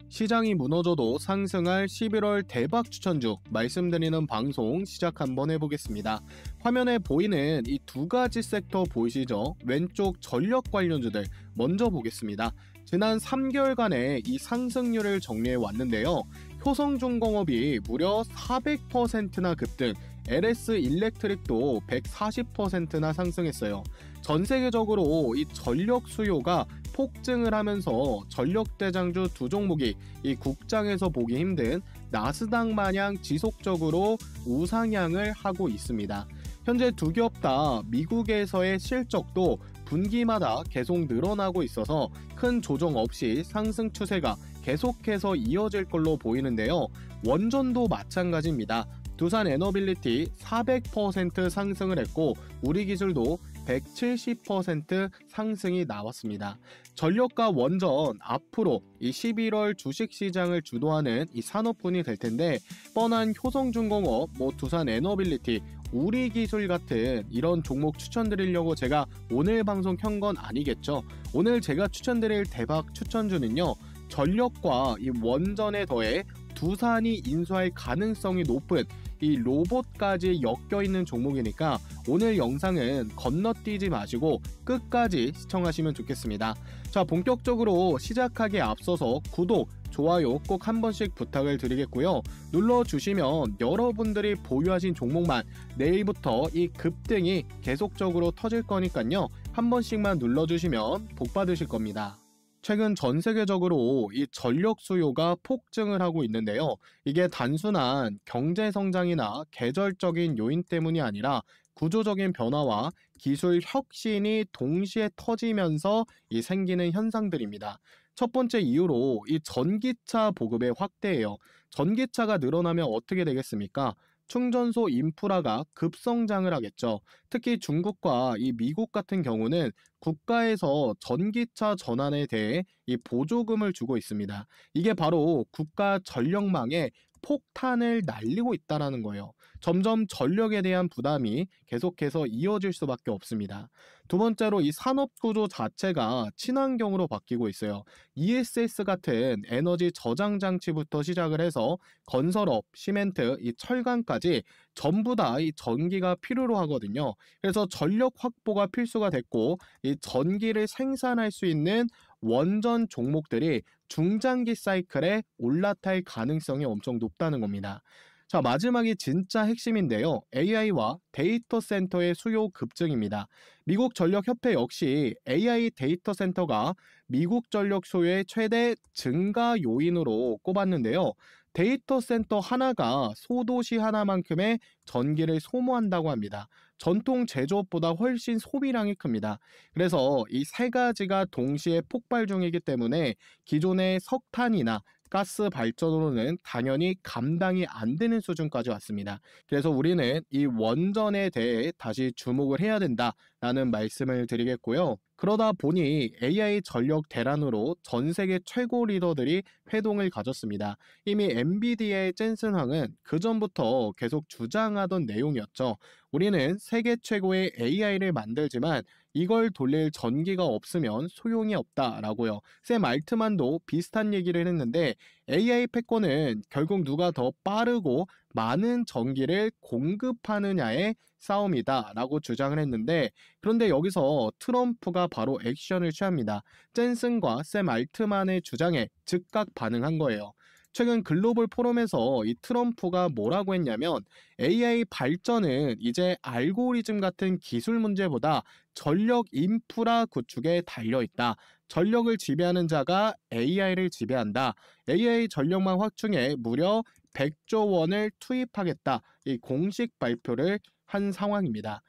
시장이 무너져도 상승할 11월 대박 추천주 말씀드리는 방송 시작 한번 해보겠습니다. 화면에 보이는 이 두 가지 섹터 보이시죠? 왼쪽 전력 관련주들 먼저 보겠습니다. 지난 3개월간의 이 상승률을 정리해 왔는데요. 효성중공업이 무려 400%나 급등, LS 일렉트릭도 140%나 상승했어요. 전 세계적으로 이 전력 수요가 폭증을 하면서 전력 대장주 두 종목이 이 국장에서 보기 힘든 나스닥 마냥 지속적으로 우상향을 하고 있습니다. 현재 두 기업 다 미국에서의 실적도 분기마다 계속 늘어나고 있어서 큰 조정 없이 상승 추세가 계속해서 이어질 걸로 보이는데요. 원전도 마찬가지입니다. 두산 에너빌리티 400% 상승을 했고 우리기술도 170% 상승이 나왔습니다. 전력과 원전 앞으로 이 11월 주식시장을 주도하는 이 산업군이 될 텐데 뻔한 효성중공업, 두산 에너빌리티, 우리기술 같은 이런 종목 추천드리려고 제가 오늘 방송 켠 건 아니겠죠. 오늘 제가 추천드릴 대박 추천주는요. 전력과 이 원전에 더해 두산이 인수할 가능성이 높은 이 로봇까지 엮여있는 종목이니까 오늘 영상은 건너뛰지 마시고 끝까지 시청하시면 좋겠습니다. 자, 본격적으로 시작하기에 앞서서 구독, 좋아요 꼭 한 번씩 부탁을 드리겠고요. 눌러주시면 여러분들이 보유하신 종목만 내일부터 이 급등이 계속적으로 터질 거니까요. 한 번씩만 눌러주시면 복 받으실 겁니다. 최근 전 세계적으로 이 전력 수요가 폭증을 하고 있는데요. 이게 단순한 경제 성장이나 계절적인 요인 때문이 아니라 구조적인 변화와 기술 혁신이 동시에 터지면서 생기는 현상들입니다. 첫 번째 이유로 이 전기차 보급의 확대예요. 전기차가 늘어나면 어떻게 되겠습니까? 충전소 인프라가 급성장을 하겠죠. 특히 중국과 이 미국 같은 경우는 국가에서 전기차 전환에 대해 이 보조금을 주고 있습니다. 이게 바로 국가 전력망에 폭탄을 날리고 있다는 거예요. 점점 전력에 대한 부담이 계속해서 이어질 수밖에 없습니다. 두 번째로 이 산업 구조 자체가 친환경으로 바뀌고 있어요. ESS 같은 에너지 저장 장치부터 시작을 해서 건설업, 시멘트, 이 철강까지 전부 다 이 전기가 필요로 하거든요. 그래서 전력 확보가 필수가 됐고 이 전기를 생산할 수 있는 원전 종목들이 중장기 사이클에 올라탈 가능성이 엄청 높다는 겁니다. 자, 마지막이 진짜 핵심인데요. AI와 데이터 센터의 수요 급증입니다. 미국 전력협회 역시 AI 데이터 센터가 미국 전력 수요의 최대 증가 요인으로 꼽았는데요. 데이터 센터 하나가 소도시 하나만큼의 전기를 소모한다고 합니다. 전통 제조업보다 훨씬 소비량이 큽니다. 그래서 이 세 가지가 동시에 폭발 중이기 때문에 기존의 석탄이나 가스 발전으로는 당연히 감당이 안 되는 수준까지 왔습니다. 그래서 우리는 이 원전에 대해 다시 주목을 해야 된다라는 말씀을 드리겠고요. 그러다 보니 AI 전력 대란으로 전 세계 최고 리더들이 회동을 가졌습니다. 이미 엔비디아의 젠슨 황은 그전부터 계속 주장하던 내용이었죠. 우리는 세계 최고의 AI를 만들지만 이걸 돌릴 전기가 없으면 소용이 없다라고요. 샘 알트만도 비슷한 얘기를 했는데 AI 패권은 결국 누가 더 빠르고 많은 전기를 공급하느냐의 싸움이다 라고 주장을 했는데 그런데 여기서 트럼프가 바로 액션을 취합니다. 젠슨과 샘 알트만의 주장에 즉각 반응한 거예요. 최근 글로벌 포럼에서 이 트럼프가 뭐라고 했냐면 AI 발전은 이제 알고리즘 같은 기술 문제보다 전력 인프라 구축에 달려있다. 전력을 지배하는 자가 AI를 지배한다. AI 전력망 확충에 무려 100조 원을 투입하겠다. 이 공식 발표를 한 상황입니다.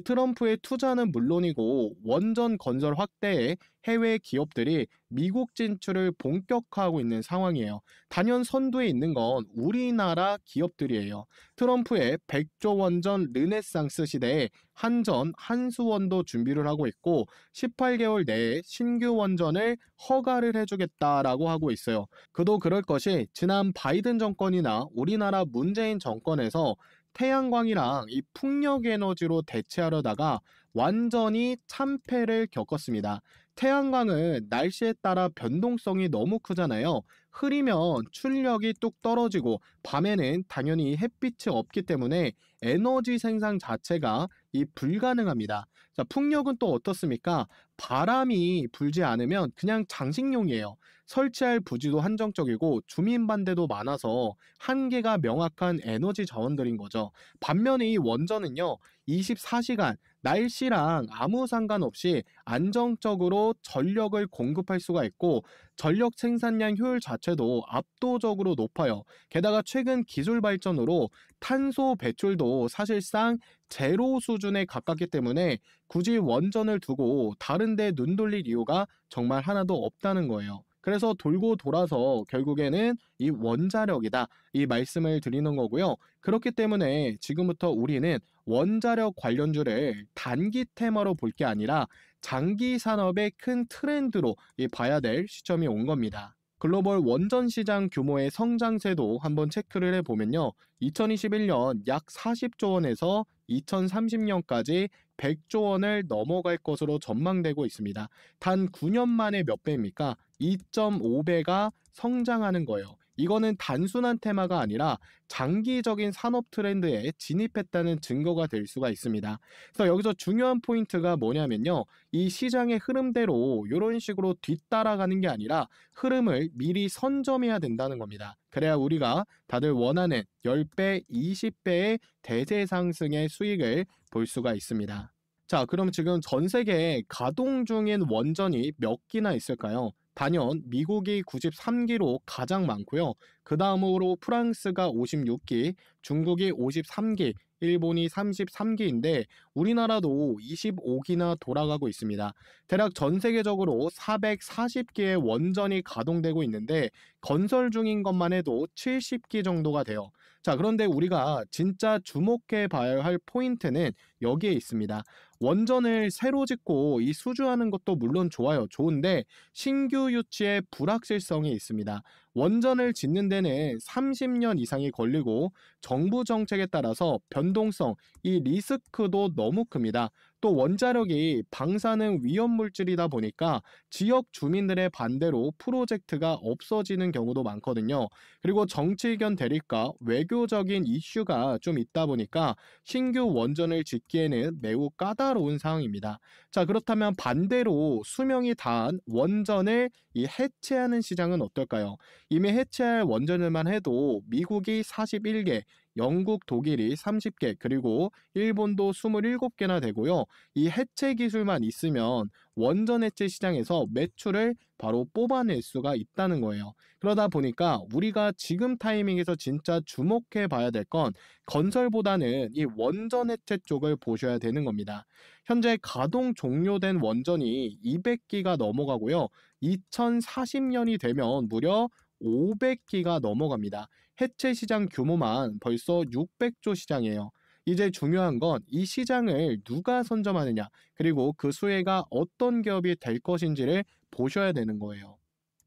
트럼프의 투자는 물론이고 원전 건설 확대에 해외 기업들이 미국 진출을 본격화하고 있는 상황이에요. 단연 선두에 있는 건 우리나라 기업들이에요. 트럼프의 100조 원전 르네상스 시대에 한전, 한수원도 준비를 하고 있고 18개월 내에 신규 원전을 허가를 해주겠다라고 하고 있어요. 그도 그럴 것이 지난 바이든 정권이나 우리나라 문재인 정권에서 태양광이랑 이 풍력 에너지로 대체하려다가 완전히 참패를 겪었습니다. 태양광은 날씨에 따라 변동성이 너무 크잖아요. 흐리면 출력이 뚝 떨어지고 밤에는 당연히 햇빛이 없기 때문에 에너지 생산 자체가 불가능합니다. 자, 풍력은 또 어떻습니까? 바람이 불지 않으면 그냥 장식용이에요. 설치할 부지도 한정적이고 주민 반대도 많아서 한계가 명확한 에너지 자원들인 거죠. 반면에 이 원전은요, 24시간 날씨랑 아무 상관없이 안정적으로 전력을 공급할 수가 있고 전력 생산량 효율 자체도 압도적으로 높아요. 게다가 최근 기술 발전으로 탄소 배출도 사실상 제로 수준에 가깝기 때문에 굳이 원전을 두고 다른 데 눈 돌릴 이유가 정말 하나도 없다는 거예요. 그래서 돌고 돌아서 결국에는 이 원자력이다, 이 말씀을 드리는 거고요. 그렇기 때문에 지금부터 우리는 원자력 관련주를 단기 테마로 볼 게 아니라 장기 산업의 큰 트렌드로 봐야 될 시점이 온 겁니다. 글로벌 원전 시장 규모의 성장세도 한번 체크를 해보면요. 2021년 약 40조 원에서 2030년까지 100조 원을 넘어갈 것으로 전망되고 있습니다. 단 9년 만에 몇 배입니까? 2.5배가 성장하는 거예요. 이거는 단순한 테마가 아니라 장기적인 산업 트렌드에 진입했다는 증거가 될 수가 있습니다. 그래서 여기서 중요한 포인트가 뭐냐면요. 이 시장의 흐름대로 이런 식으로 뒤따라가는 게 아니라 흐름을 미리 선점해야 된다는 겁니다. 그래야 우리가 다들 원하는 10배, 20배의 대세 상승의 수익을 볼 수가 있습니다. 자, 그럼 지금 전 세계에 가동 중인 원전이 몇 기나 있을까요? 단연 미국이 93기로 가장 많고요. 그 다음으로 프랑스가 56기, 중국이 53기, 일본이 33기인데 우리나라도 25기나 돌아가고 있습니다. 대략 전 세계적으로 440기의 원전이 가동되고 있는데 건설 중인 것만 해도 70기 정도가 돼요. 자, 그런데 우리가 진짜 주목해 봐야 할 포인트는 여기에 있습니다. 원전을 새로 짓고 수주하는 것도 물론 좋아요. 좋은데 신규 유치에 불확실성이 있습니다. 원전을 짓는 데는 30년 이상이 걸리고 정부 정책에 따라서 변동성, 리스크도 너무 큽니다. 또 원자력이 방사능 위험 물질이다 보니까 지역 주민들의 반대로 프로젝트가 없어지는 경우도 많거든요. 그리고 정치 의견 대립과 외교적인 이슈가 좀 있다 보니까 신규 원전을 짓기에는 매우 까다로운 상황입니다. 자, 그렇다면 반대로 수명이 다한 원전을 해체하는 시장은 어떨까요? 이미 해체할 원전을만 해도 미국이 41개, 영국, 독일이 30개, 그리고 일본도 27개나 되고요. 이 해체 기술만 있으면 원전 해체 시장에서 매출을 바로 뽑아낼 수가 있다는 거예요. 그러다 보니까 우리가 지금 타이밍에서 진짜 주목해 봐야 될 건 건설보다는 이 원전 해체 쪽을 보셔야 되는 겁니다. 현재 가동 종료된 원전이 200기가 넘어가고요. 2040년이 되면 무려 500기가 넘어갑니다. 해체 시장 규모만 벌써 600조 시장이에요. 이제 중요한 건 이 시장을 누가 선점하느냐, 그리고 그 수혜가 어떤 기업이 될 것인지를 보셔야 되는 거예요.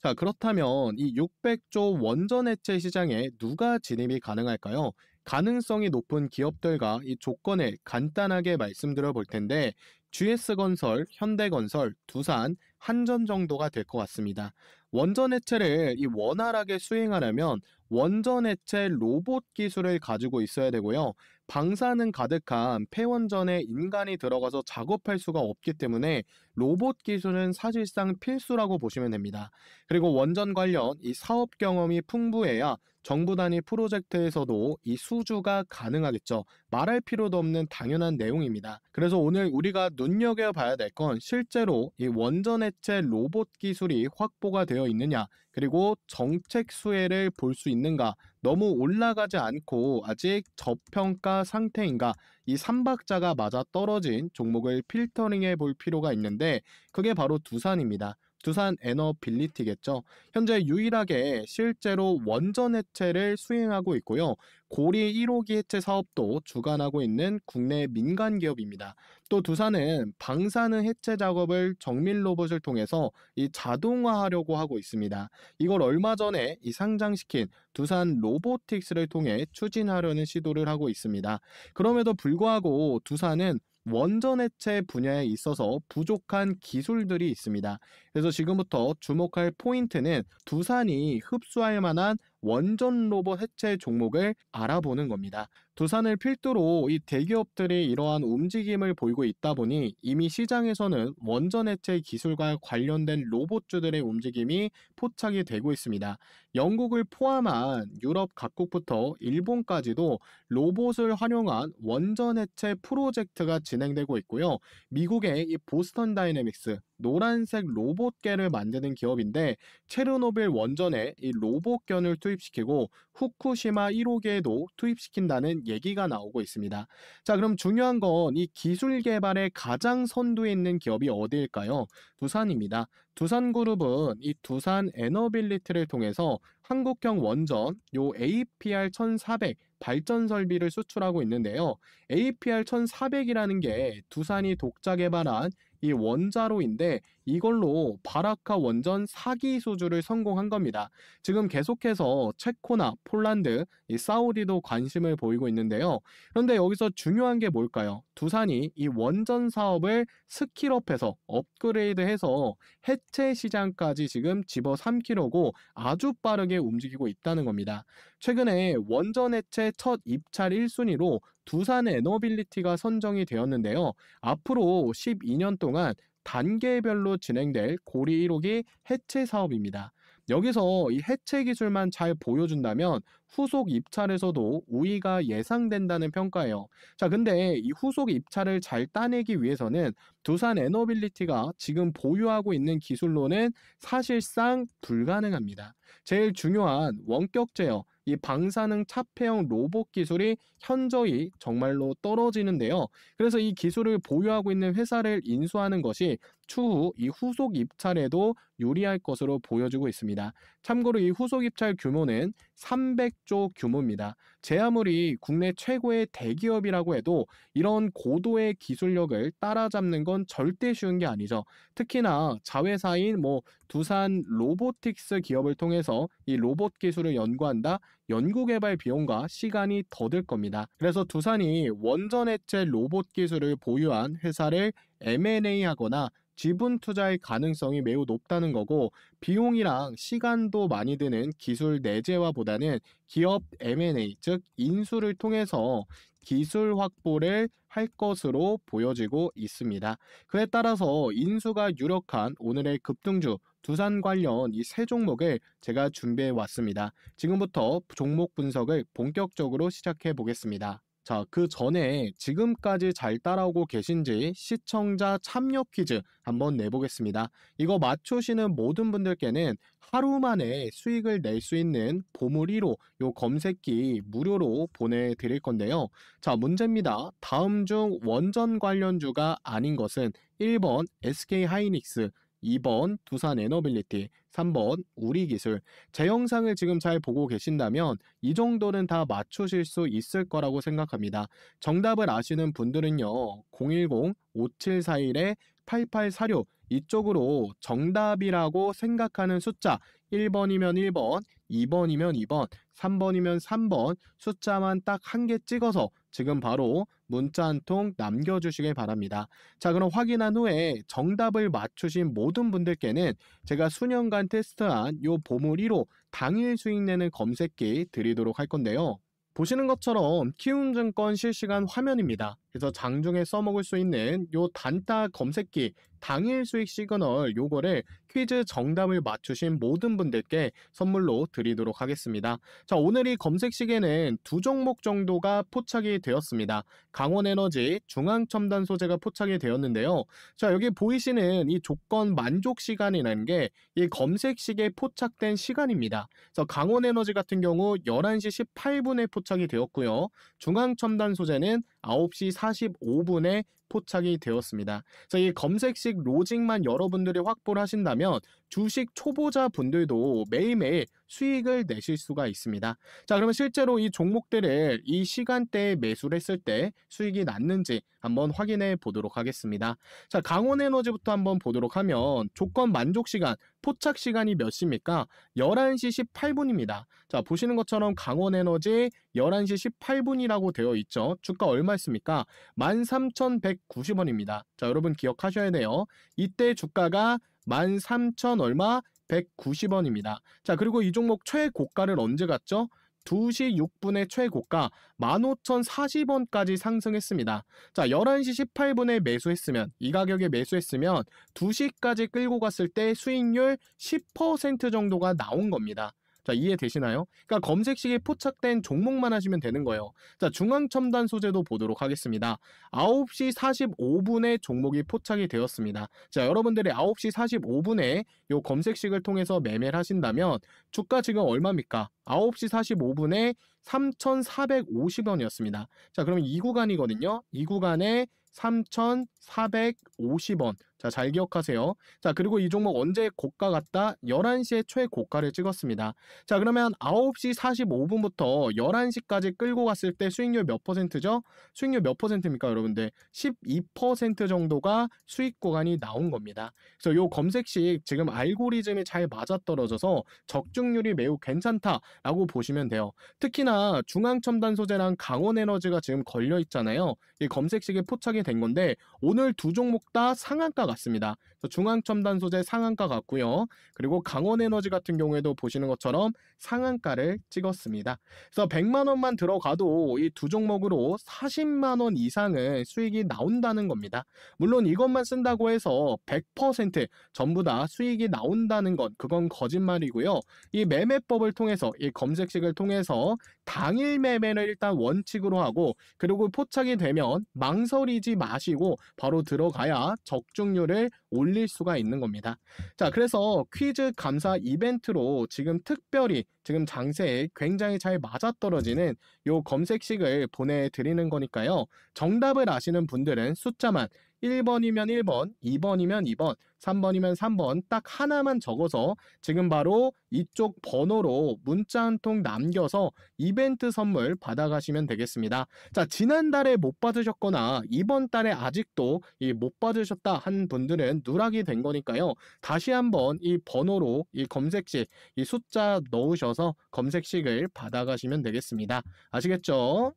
자, 그렇다면 이 600조 원전 해체 시장에 누가 진입이 가능할까요? 가능성이 높은 기업들과 이 조건을 간단하게 말씀드려 볼 텐데 GS건설, 현대건설, 두산, 한전 정도가 될 것 같습니다. 원전 해체를 원활하게 수행하려면 원전 해체 로봇 기술을 가지고 있어야 되고요. 방사능 가득한 폐원전에 인간이 들어가서 작업할 수가 없기 때문에 로봇 기술은 사실상 필수라고 보시면 됩니다. 그리고 원전 관련 사업 경험이 풍부해야 정부 단위 프로젝트에서도 수주가 가능하겠죠. 말할 필요도 없는 당연한 내용입니다. 그래서 오늘 우리가 눈여겨봐야 될 건 실제로 이 원전 해체 로봇 기술이 확보가 되어 있느냐, 그리고 정책 수혜를 볼 수 있는가, 너무 올라가지 않고 아직 저평가 상태인가, 이 3박자가 맞아 떨어진 종목을 필터링해 볼 필요가 있는데 그게 바로 두산입니다. 두산 에너빌리티겠죠. 현재 유일하게 실제로 원전 해체를 수행하고 있고요. 고리 1호기 해체 사업도 주관하고 있는 국내 민간 기업입니다. 또 두산은 방사능 해체 작업을 정밀 로봇을 통해서 자동화하려고 하고 있습니다. 이걸 얼마 전에 상장시킨 두산 로보틱스를 통해 추진하려는 시도를 하고 있습니다. 그럼에도 불구하고 두산은 원전 해체 분야에 있어서 부족한 기술들이 있습니다. 그래서 지금부터 주목할 포인트는 두산이 흡수할 만한 원전 로봇 해체 종목을 알아보는 겁니다. 두산을 필두로 이 대기업들이 이러한 움직임을 보이고 있다 보니 이미 시장에서는 원전 해체 기술과 관련된 로봇주들의 움직임이 포착이 되고 있습니다. 영국을 포함한 유럽 각국부터 일본까지도 로봇을 활용한 원전 해체 프로젝트가 진행되고 있고요. 미국의 이 보스턴 다이내믹스 노란색 로봇계를 만드는 기업인데 체르노빌 원전에 이 로봇견을 투입시키고 후쿠시마 1호기에도 투입시킨다는 얘기가 나오고 있습니다. 자, 그럼 중요한 건 이 기술 개발의 가장 선두에 있는 기업이 어디일까요? 두산입니다. 두산그룹은 이 두산 에너빌리티를 통해서 한국형 원전 요 APR 1400 발전 설비를 수출하고 있는데요. APR 1400이라는 게 두산이 독자 개발한 이 원자로인데 이걸로 바라카 원전 4기 수주를 성공한 겁니다. 지금 계속해서 체코나 폴란드, 이 사우디도 관심을 보이고 있는데요. 그런데 여기서 중요한 게 뭘까요? 두산이 이 원전 사업을 스킬업해서 업그레이드해서 해체 시장까지 지금 집어삼키려고 아주 빠르게 움직이고 있다는 겁니다. 최근에 원전 해체 첫 입찰 1순위로 두산 에너빌리티가 선정이 되었는데요. 앞으로 12년 동안 단계별로 진행될 고리 1호기 해체 사업입니다. 여기서 이 해체 기술만 잘 보여준다면 후속 입찰에서도 우위가 예상된다는 평가예요. 자, 근데 이 후속 입찰을 잘 따내기 위해서는 두산 에너빌리티가 지금 보유하고 있는 기술로는 사실상 불가능합니다. 제일 중요한 원격 제어, 이 방사능 차폐형 로봇 기술이 현저히 정말로 떨어지는데요. 그래서 이 기술을 보유하고 있는 회사를 인수하는 것이 추후 이 후속 입찰에도 유리할 것으로 보여지고 있습니다. 참고로 이 후속 입찰 규모는 300조 규모입니다. 제 아무리 국내 최고의 대기업이라고 해도 이런 고도의 기술력을 따라잡는 건 절대 쉬운 게 아니죠. 특히나 자회사인 두산 로보틱스 기업을 통해서 이 로봇 기술을 연구한다? 연구개발 비용과 시간이 더 들 겁니다. 그래서 두산이 원전 해체 로봇 기술을 보유한 회사를 M&A 하거나 지분 투자의 가능성이 매우 높다는 거고, 비용이랑 시간도 많이 드는 기술 내재화보다는 기업 M&A, 즉 인수를 통해서 기술 확보를 할 것으로 보여지고 있습니다. 그에 따라서 인수가 유력한 오늘의 급등주 두산 관련 이 세 종목을 제가 준비해 왔습니다. 지금부터 종목 분석을 본격적으로 시작해 보겠습니다. 자, 그 전에 지금까지 잘 따라오고 계신지 시청자 참여 퀴즈 한번 내보겠습니다. 이거 맞추시는 모든 분들께는 하루 만에 수익을 낼 수 있는 보물 1호 요 검색기 무료로 보내드릴 건데요. 자, 문제입니다. 다음 중 원전 관련주가 아닌 것은 1번 SK하이닉스, 2번 두산에너빌리티, 3번 우리기술. 제 영상을 지금 잘 보고 계신다면 이 정도는 다 맞추실 수 있을 거라고 생각합니다. 정답을 아시는 분들은요, 010-5741-8846 이쪽으로 정답이라고 생각하는 숫자 1번이면 1번, 2번이면 2번, 3번이면 3번 숫자만 딱 한 개 찍어서 지금 바로 문자 한 통 남겨주시길 바랍니다. 자, 그럼 확인한 후에 정답을 맞추신 모든 분들께는 제가 수년간 테스트한 요 보물 1호 당일 수익 내는 검색기 드리도록 할 건데요. 보시는 것처럼 키움증권 실시간 화면입니다. 그래서 장중에 써먹을 수 있는 요 단타 검색기 당일 수익 시그널 요거를 퀴즈 정답을 맞추신 모든 분들께 선물로 드리도록 하겠습니다. 자, 오늘 이 검색 시계는 두 종목 정도가 포착이 되었습니다. 강원에너지, 중앙첨단 소재가 포착이 되었는데요. 자, 여기 보이시는 이 조건 만족 시간이라는 게 이 검색 시계에 포착된 시간입니다. 그래서 강원에너지 같은 경우 11시 18분에 포착이 되었고요. 중앙첨단 소재는 9시 45분에 포착이 되었습니다. 그래서 이 검색식 로직만 여러분들이 확보를 하신다면 주식 초보자 분들도 매일매일 수익을 내실 수가 있습니다. 자, 그러면 실제로 이 종목들을 이 시간대에 매수를 했을 때 수익이 났는지 한번 확인해 보도록 하겠습니다. 자, 강원에너지부터 한번 보도록 하면 조건 만족 시간, 포착 시간이 몇 시입니까? 11시 18분입니다. 자, 보시는 것처럼 강원에너지 11시 18분이라고 되어 있죠. 주가 얼마였습니까? 13,100 190원입니다. 자, 여러분 기억하셔야 돼요. 이때 주가가 13,000 얼마? 190원입니다. 자, 그리고 이 종목 최고가를 언제 갔죠? 2시 6분에 최고가 15,040원까지 상승했습니다. 자, 11시 18분에 매수했으면, 이 가격에 매수했으면 2시까지 끌고 갔을 때 수익률 10% 정도가 나온 겁니다. 자, 이해되시나요? 그러니까 검색식에 포착된 종목만 하시면 되는 거예요. 자, 중앙첨단 소재도 보도록 하겠습니다. 9시 45분에 종목이 포착이 되었습니다. 자, 여러분들이 9시 45분에 요 검색식을 통해서 매매를 하신다면 주가 지금 얼마입니까? 9시 45분에 3,450원이었습니다. 자, 그러면 이 구간이거든요. 이 구간에 3,450원. 자, 잘 기억하세요. 자, 그리고 이 종목 언제 고가 갔다? 11시에 최고가를 찍었습니다. 자, 그러면 9시 45분부터 11시까지 끌고 갔을 때 수익률 몇 퍼센트죠? 수익률 몇 퍼센트입니까, 여러분들? 12% 정도가 수익 구간이 나온 겁니다. 그래서 요 검색식 지금 알고리즘이 잘 맞아떨어져서 적중률이 매우 괜찮다라고 보시면 돼요. 특히나 중앙첨단 소재랑 강원에너지가 지금 걸려 있잖아요. 이 검색식에 포착이 된 건데 오늘 두 종목 다 상한가 같습니다. 중앙첨단 소재 상한가 같고요. 그리고 강원에너지 같은 경우에도 보시는 것처럼 상한가를 찍었습니다. 그래서 100만 원만 들어가도 이 두 종목으로 40만 원 이상의 수익이 나온다는 겁니다. 물론 이것만 쓴다고 해서 100% 전부 다 수익이 나온다는 건 그건 거짓말이고요. 이 매매법을 통해서 이 검색식을 통해서 당일 매매를 일단 원칙으로 하고 그리고 포착이 되면 망설이지 마시고 바로 들어가야 적중률을 올릴 수가 있는 겁니다. 자, 그래서 퀴즈 감사 이벤트로 지금 특별히 지금 장세에 굉장히 잘 맞아떨어지는 요 검색식을 보내드리는 거니까요. 정답을 아시는 분들은 숫자만 1번이면 1번, 2번이면 2번, 3번이면 3번 딱 하나만 적어서 지금 바로 이쪽 번호로 문자 한 통 남겨서 이벤트 선물 받아가시면 되겠습니다. 자, 지난달에 못 받으셨거나 이번 달에 아직도 못 받으셨다 한 분들은 누락이 된 거니까요. 다시 한번 이 번호로 이 검색식 이 숫자 넣으셔서 검색식을 받아가시면 되겠습니다. 아시겠죠?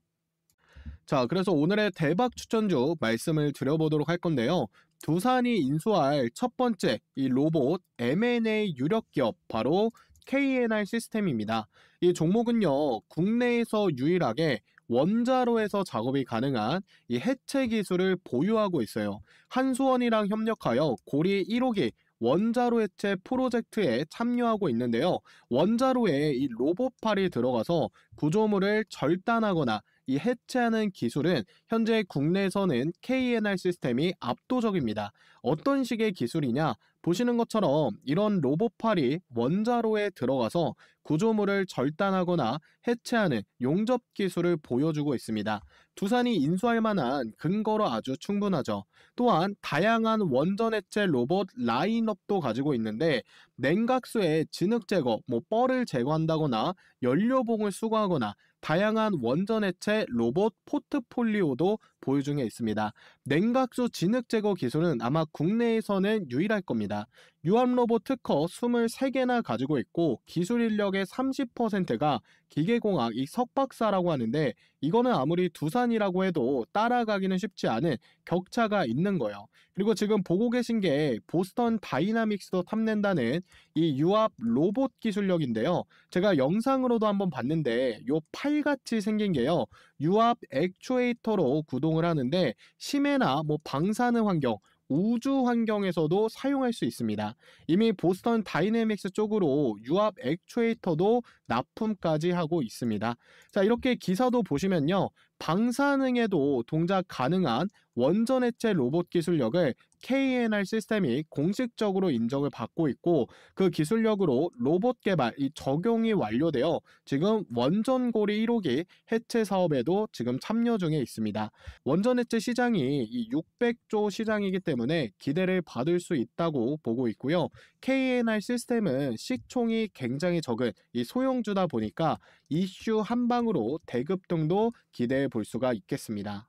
자, 그래서 오늘의 대박 추천주 말씀을 드려보도록 할 건데요. 두산이 인수할 첫 번째 이 로봇 M&A 유력 기업 바로 KNR 시스템입니다. 이 종목은요, 국내에서 유일하게 원자로에서 작업이 가능한 이 해체 기술을 보유하고 있어요. 한수원이랑 협력하여 고리 1호기 원자로 해체 프로젝트에 참여하고 있는데요. 원자로에 이 로봇팔이 들어가서 구조물을 절단하거나 이 해체하는 기술은 현재 국내에서는 KNR 시스템이 압도적입니다. 어떤 식의 기술이냐? 보시는 것처럼 이런 로봇팔이 원자로에 들어가서 구조물을 절단하거나 해체하는 용접 기술을 보여주고 있습니다. 두산이 인수할 만한 근거로 아주 충분하죠. 또한 다양한 원전 해체 로봇 라인업도 가지고 있는데 냉각수의 진흙 제거, 뻘을 제거한다거나 연료봉을 수거하거나 다양한 원전 해체 로봇 포트폴리오도 보유 중에 있습니다. 냉각수 진흙 제거 기술은 아마 국내에서는 유일할 겁니다. 유압 로봇 특허 23개나 가지고 있고 기술 인력의 30%가 기계공학 이 석박사라고 하는데 이거는 아무리 두산이라고 해도 따라가기는 쉽지 않은 격차가 있는 거예요. 그리고 지금 보고 계신 게 보스턴 다이나믹스도 탐낸다는 이 유압 로봇 기술력인데요. 제가 영상으로도 한번 봤는데 요 팔같이 생긴 게요. 유압 액추에이터로 구동을 하는데 심해나 방사능 환경 우주 환경에서도 사용할 수 있습니다. 이미 보스턴 다이내믹스 쪽으로 유압 액추에이터도 납품까지 하고 있습니다. 자, 이렇게 기사도 보시면요. 방사능에도 동작 가능한 원전 해체 로봇 기술력을 KNR 시스템이 공식적으로 인정을 받고 있고 그 기술력으로 로봇 개발 이 적용이 완료되어 지금 원전고리 1호기 해체 사업에도 지금 참여 중에 있습니다. 원전 해체 시장이 이 600조 시장이기 때문에 기대를 받을 수 있다고 보고 있고요. KNR 시스템은 시총이 굉장히 적은 이 소형주다 보니까 이슈 한 방으로 대급 등도 기대해 볼 수가 있겠습니다.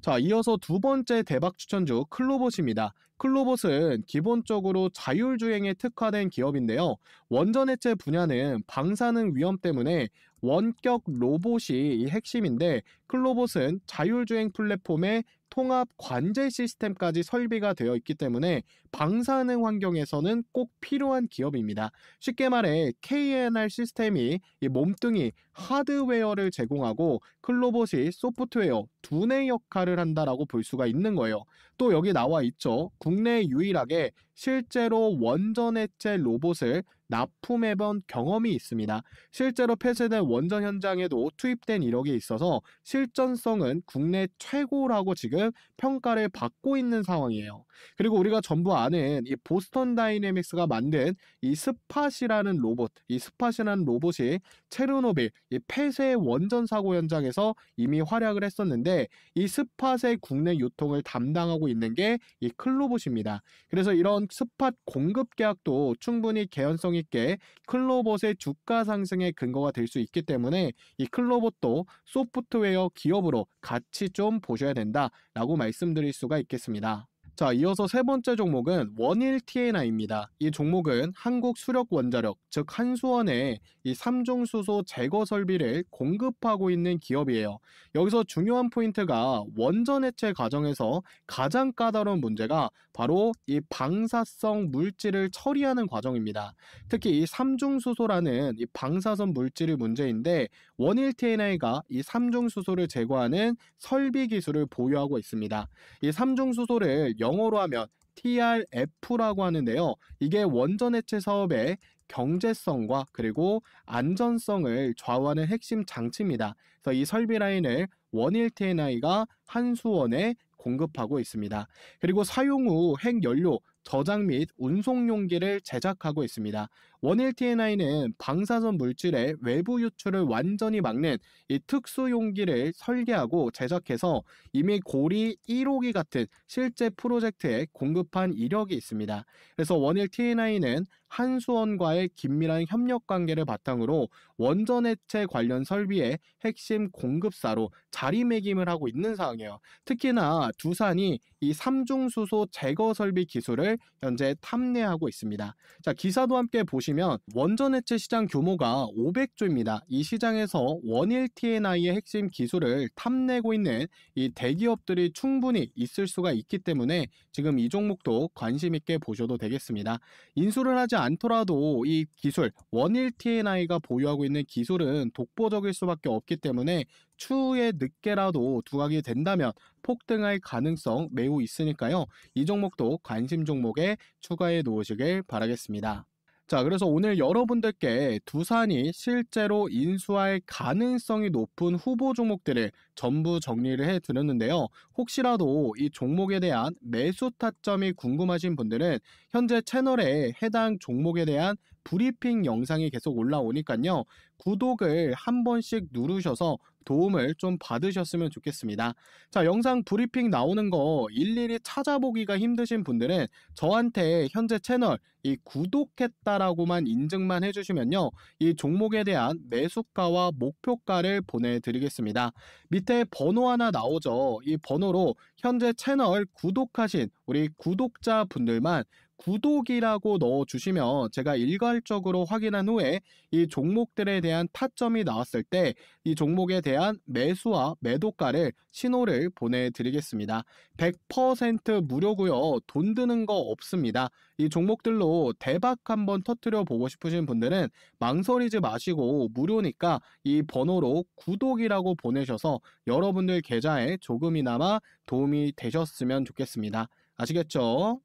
자, 이어서 두 번째 대박 추천주 클로봇입니다. 클로봇은 기본적으로 자율주행에 특화된 기업인데요. 원전해체 분야는 방사능 위험 때문에 원격 로봇이 이 핵심인데, 클로봇은 자율주행 플랫폼에 통합 관제 시스템까지 설비가 되어 있기 때문에 방사능 환경에서는 꼭 필요한 기업입니다. 쉽게 말해 KNR 시스템이 이 몸뚱이 하드웨어를 제공하고 클로봇이 소프트웨어 두뇌 역할을 한다라고 볼 수가 있는 거예요. 또 여기 나와 있죠. 국내 유일하게 실제로 원전해체 로봇을 납품해본 경험이 있습니다. 실제로 폐쇄된 원전 현장에도 투입된 이력이 있어서 실전성은 국내 최고라고 지금 평가를 받고 있는 상황이에요. 그리고 우리가 전부 아는 이 보스턴 다이내믹스가 만든 이 스팟이라는 로봇, 이 스팟이라는 로봇이 체르노빌 이 폐쇄 원전 사고 현장에서 이미 활약을 했었는데, 이 스팟의 국내 유통을 담당하고 있는 게 이 클로봇입니다. 그래서 이런 스팟 공급 계약도 충분히 개연성 있게 클로봇의 주가 상승의 근거가 될 수 있기 때문에 이 클로봇도 소프트웨어 기업으로 같이 좀 보셔야 된다라고 말씀드릴 수가 있겠습니다. 자, 이어서 세 번째 종목은 원일 TNI입니다. 이 종목은 한국수력원자력, 즉 한수원에 이 삼중수소 제거 설비를 공급하고 있는 기업이에요. 여기서 중요한 포인트가 원전 해체 과정에서 가장 까다로운 문제가 바로 이 방사성 물질을 처리하는 과정입니다. 특히 이 삼중수소라는 이 방사선 물질이 문제인데, 원일 TNI가 이 삼중수소를 제거하는 설비 기술을 보유하고 있습니다. 이 삼중수소를 영어로 하면 TRF라고 하는데요. 이게 원전 해체 사업의 경제성과 그리고 안전성을 좌우하는 핵심 장치입니다. 그래서 이 설비 라인을 원일 TNI가 한수원에 공급하고 있습니다. 그리고 사용 후 핵연료 저장 및 운송 용기를 제작하고 있습니다. 원일 TNI는 방사선 물질의 외부 유출을 완전히 막는 이 특수 용기를 설계하고 제작해서 이미 고리 1호기 같은 실제 프로젝트에 공급한 이력이 있습니다. 그래서 원일 TNI는 한수원과의 긴밀한 협력 관계를 바탕으로 원전 해체 관련 설비의 핵심 공급사로 자리매김을 하고 있는 상황이에요. 특히나 두산이 이 삼중수소 제거 설비 기술을 현재 탐내하고 있습니다. 자, 기사도 함께 보시면 원전 해체 시장 규모가 500조입니다. 이 시장에서 원일 TNI의 핵심 기술을 탐내고 있는 이 대기업들이 충분히 있을 수가 있기 때문에 지금 이 종목도 관심 있게 보셔도 되겠습니다. 인수를 하지 않더라도 이 기술, 원일 TNI가 보유하고 있는 기술은 독보적일 수밖에 없기 때문에 추후에 늦게라도 두각이 된다면 폭등할 가능성 매우 있으니까요. 이 종목도 관심 종목에 추가해 놓으시길 바라겠습니다. 자, 그래서 오늘 여러분들께 두산이 실제로 인수할 가능성이 높은 후보 종목들을 전부 정리를 해 드렸는데요. 혹시라도 이 종목에 대한 매수 타점이 궁금하신 분들은 현재 채널에 해당 종목에 대한 브리핑 영상이 계속 올라오니까요. 구독을 한 번씩 누르셔서 도움을 좀 받으셨으면 좋겠습니다. 자, 영상 브리핑 나오는 거 일일이 찾아보기가 힘드신 분들은 저한테 현재 채널 이 구독했다라고만 인증만 해주시면요. 이 종목에 대한 매수가와 목표가를 보내드리겠습니다. 밑에 번호 하나 나오죠. 이 번호로 현재 채널 구독하신 우리 구독자분들만 구독이라고 넣어주시면 제가 일괄적으로 확인한 후에 이 종목들에 대한 타점이 나왔을 때 이 종목에 대한 매수와 매도가를 신호를 보내드리겠습니다. 100% 무료고요. 돈 드는 거 없습니다. 이 종목들로 대박 한번 터뜨려 보고 싶으신 분들은 망설이지 마시고 무료니까 이 번호로 구독이라고 보내셔서 여러분들 계좌에 조금이나마 도움이 되셨으면 좋겠습니다. 아시겠죠?